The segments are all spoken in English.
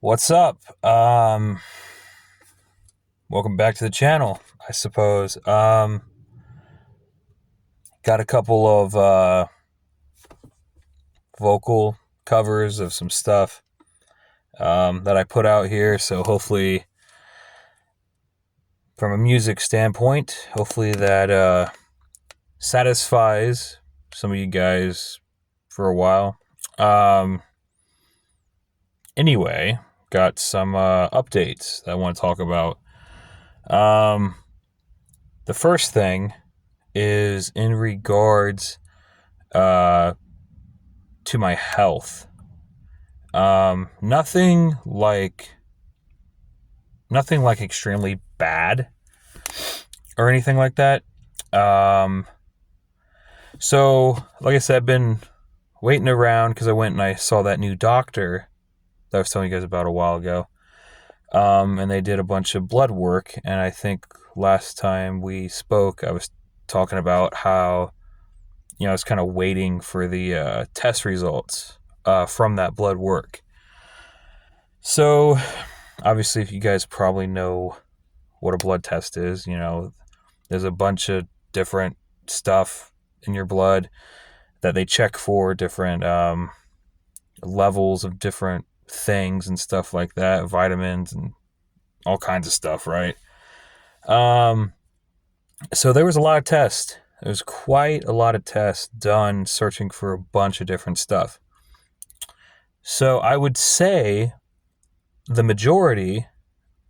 What's up? Welcome back to the channel, I suppose. Got a couple of vocal covers of some stuff that I put out here, so hopefully, from a music standpoint, hopefully that satisfies some of you guys for a while. Anyway, got some updates that I want to talk about. The first thing is in regards uh, to my health. Nothing like extremely bad or anything like that. Um, so like I said, I've been waiting around because I went and I saw that new doctor that I was telling you guys about a while ago. And they did a bunch of blood work, and I think last time we spoke, I was talking about how I was kind of waiting for the test results from that blood work. So, obviously, if you guys probably know what a blood test is, there's a bunch of different stuff in your blood that they check for different levels of different things and stuff like that, vitamins and all kinds of stuff, right? So there was a lot of tests. There was quite a lot of tests done searching for a bunch of different stuff. So I would say the majority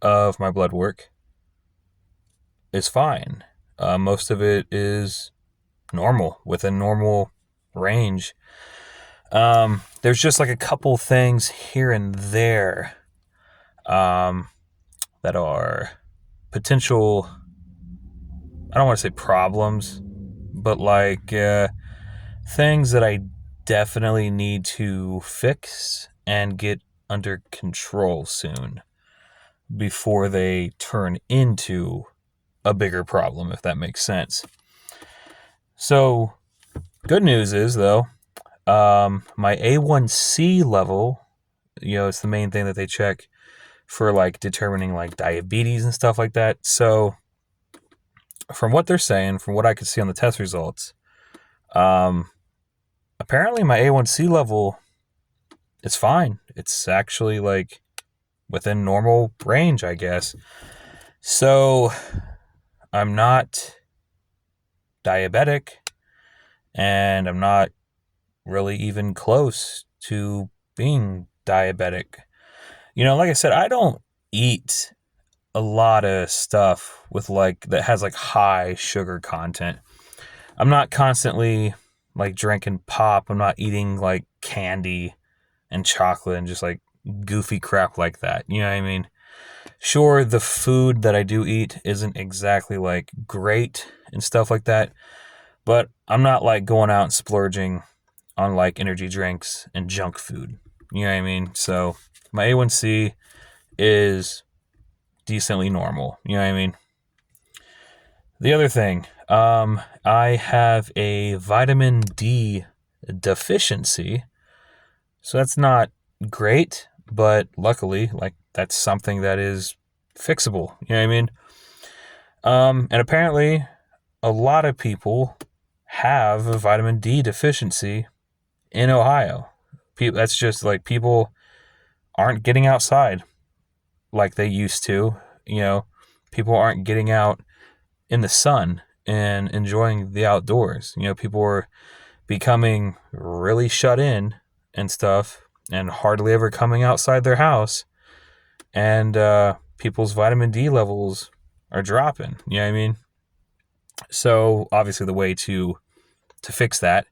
of my blood work is fine. Most of it is normal, within normal range. There's just like a couple things here and there that are potential, I don't want to say problems, but like things that I definitely need to fix and get under control soon before they turn into a bigger problem, if that makes sense. So, good news is, though, my A1C level, it's the main thing that they check for like determining like diabetes and stuff like that. So, from what they're saying, from what I could see on the test results, apparently my A1C level is fine. It's actually like within normal range, I guess. So I'm not diabetic, and I'm not really even close to being diabetic. Like I said, I don't eat a lot of stuff with like that has like high sugar content. I'm not constantly like drinking pop. I'm not eating like candy and chocolate and just like goofy crap like that. You know what I mean? Sure, the food that I do eat isn't exactly like great and stuff like that, but I'm not like going out and splurging on like energy drinks and junk food. You know what I mean? So my A1C is decently normal. You know what I mean? The other thing, I have a vitamin D deficiency. So that's not great, but luckily, like that's something that is fixable. You know what I mean? And apparently, a lot of people have a vitamin D deficiency in Ohio. That's just like people aren't getting outside like they used to. People aren't getting out in the sun and enjoying the outdoors. People are becoming really shut in and stuff and hardly ever coming outside their house. And people's vitamin D levels are dropping. You know what I mean? So obviously the way to fix that,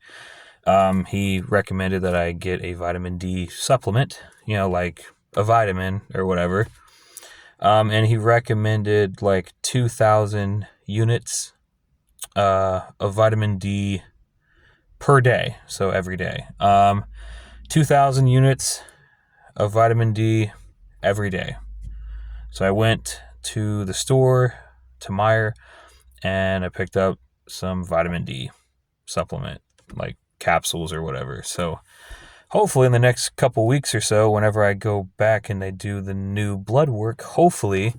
he recommended that I get a vitamin D supplement, like a vitamin or whatever. And he recommended like 2,000 units of vitamin D per day, so every day. 2,000 units of vitamin D every day. So I went to the store, to Meijer, and I picked up some vitamin D supplement, like capsules or whatever. So hopefully in the next couple weeks or so, whenever I go back and they do the new blood work, hopefully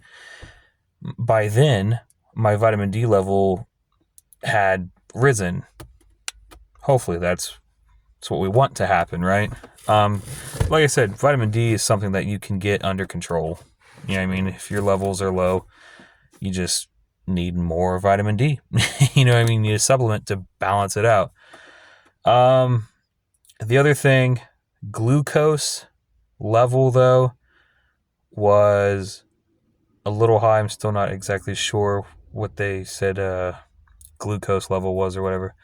by then my vitamin D level had risen. Hopefully that's what we want to happen, right? Like I said, vitamin D is something that you can get under control. You know what I mean? If your levels are low, you just need more vitamin D. You know what I mean? You need a supplement to balance it out. The other thing, glucose level, though, was a little high. I'm still not exactly sure what they said glucose level was or whatever.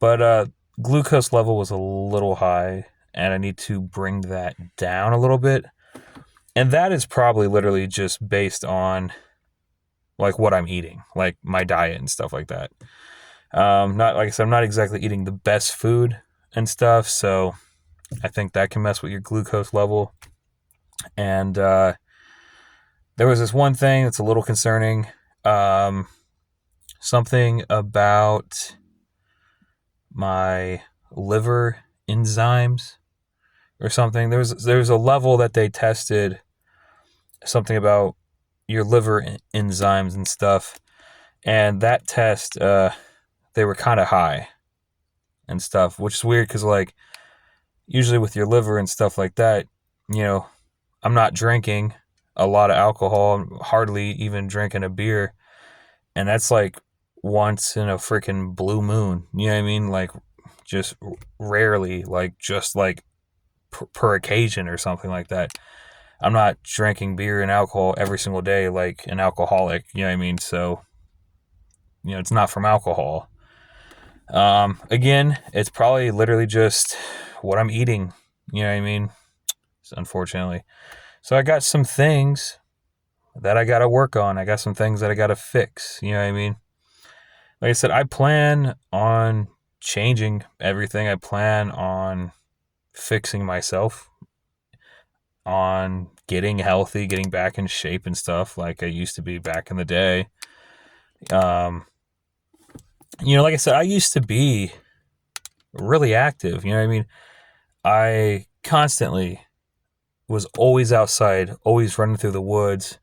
But glucose level was a little high, and I need to bring that down a little bit. And that is probably literally just based on like what I'm eating, like my diet and stuff like that. Not like I said, I'm not exactly eating the best food and stuff, so I think that can mess with your glucose level. And there was this one thing that's a little concerning. Something about my liver enzymes or something. There's a level that they tested, something about your liver enzymes and stuff, and that test they were kind of high and stuff, which is weird because like usually with your liver and stuff like that, you know, I'm not drinking a lot of alcohol, I'm hardly even drinking a beer, and that's like once in a freaking blue moon. You know what I mean? Like just rarely, like just like per occasion or something like that. I'm not drinking beer and alcohol every single day like an alcoholic. You know what I mean? So, you know, it's not from alcohol. Again, it's probably literally just what I'm eating. You know what I mean? Unfortunately. So I got some things that I got to work on. I got some things that I got to fix. You know what I mean? Like I said, I plan on changing everything. I plan on fixing myself, on getting healthy, getting back in shape and stuff like I used to be back in the day. You know, like I said, I used to be really active. You know what I mean? I constantly was always outside, always running through the woods,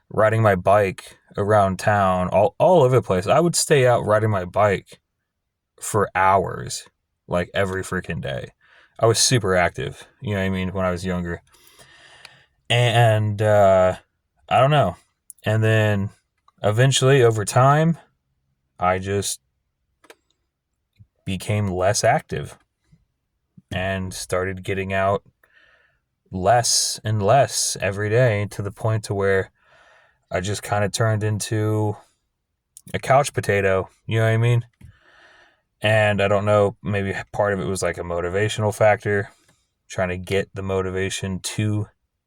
riding my bike around town, all over the place. I would stay out riding my bike for hours, like every freaking day. I was super active, you know what I mean, when I was younger. And I don't know. And then eventually, over time, I just became less active and started getting out less and less every day to the point to where I just kind of turned into a couch potato, you know what I mean? And I don't know, maybe part of it was like a motivational factor, trying to get the motivation to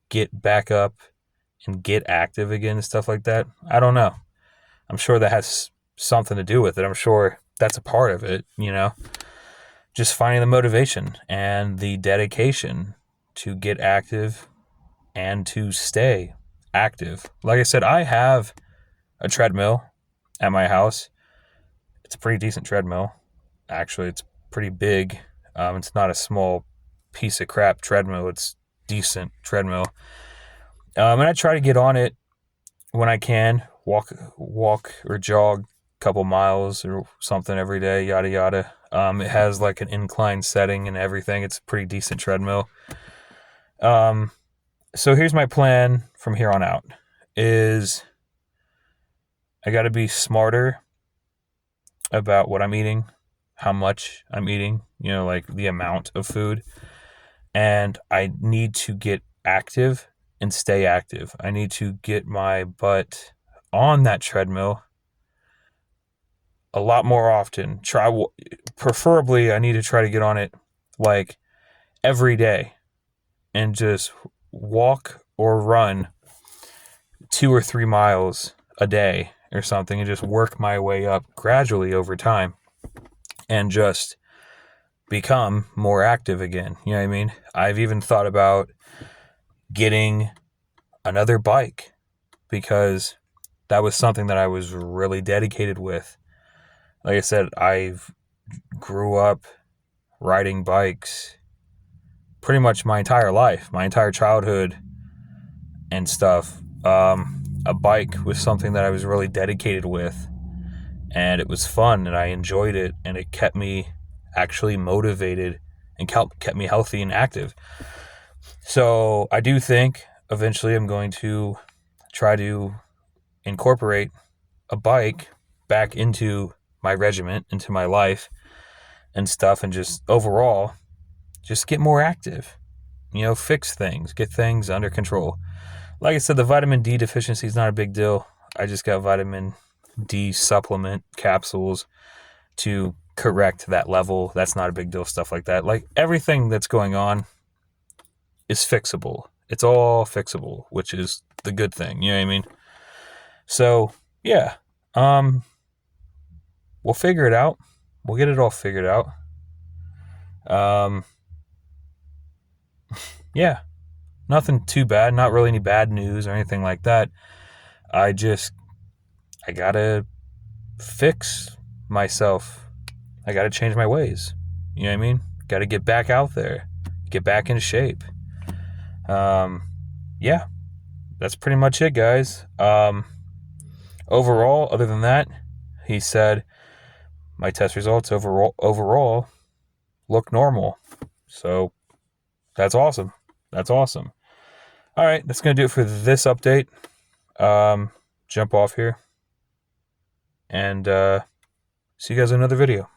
get back up and get active again and stuff like that. I don't know. I'm sure that has something to do with it. I'm sure that's a part of it, you know? Just finding the motivation and the dedication to get active and to stay active. Like I said, I have a treadmill at my house. It's a pretty decent treadmill. Actually, it's pretty big. It's not a small piece of crap treadmill. It's decent treadmill. And I try to get on it when I can, walk or jog a couple miles or something every day, yada yada. It has like an incline setting and everything. It's a pretty decent treadmill. So here's my plan from here on out is I got to be smarter about what I'm eating, how much I'm eating, you know, like the amount of food. And I need to get active and stay active. I need to get my butt on that treadmill a lot more often. Preferably, I need to try to get on it like every day and just walk or run 2 or 3 miles a day or something and just work my way up gradually over time and just become more active again. You know what I mean? I've even thought about getting another bike because that was something that I was really dedicated with. Like I said, I grew up riding bikes pretty much my entire life, my entire childhood and stuff. A bike was something that I was really dedicated with, and it was fun, and I enjoyed it, and it kept me actually motivated and kept me healthy and active. So I do think eventually I'm going to try to incorporate a bike back into my regiment, into my life and stuff, and just overall just get more active, fix things, get things under control. Like I said, the vitamin D deficiency is not a big deal. I just got vitamin D supplement capsules to correct that level. That's not a big deal, stuff like that. Like, everything that's going on is fixable. It's all fixable, which is the good thing. You know what I mean? So, yeah. We'll figure it out. We'll get it all figured out. Yeah. Nothing too bad. Not really any bad news or anything like that. I gotta fix myself. I gotta change my ways. You know what I mean? Gotta get back out there. Get back into shape. Yeah. That's pretty much it, guys. Overall, other than that, he said my test results overall look normal. So that's awesome. That's awesome. All right, that's going to do it for this update. Jump off here and see you guys in another video.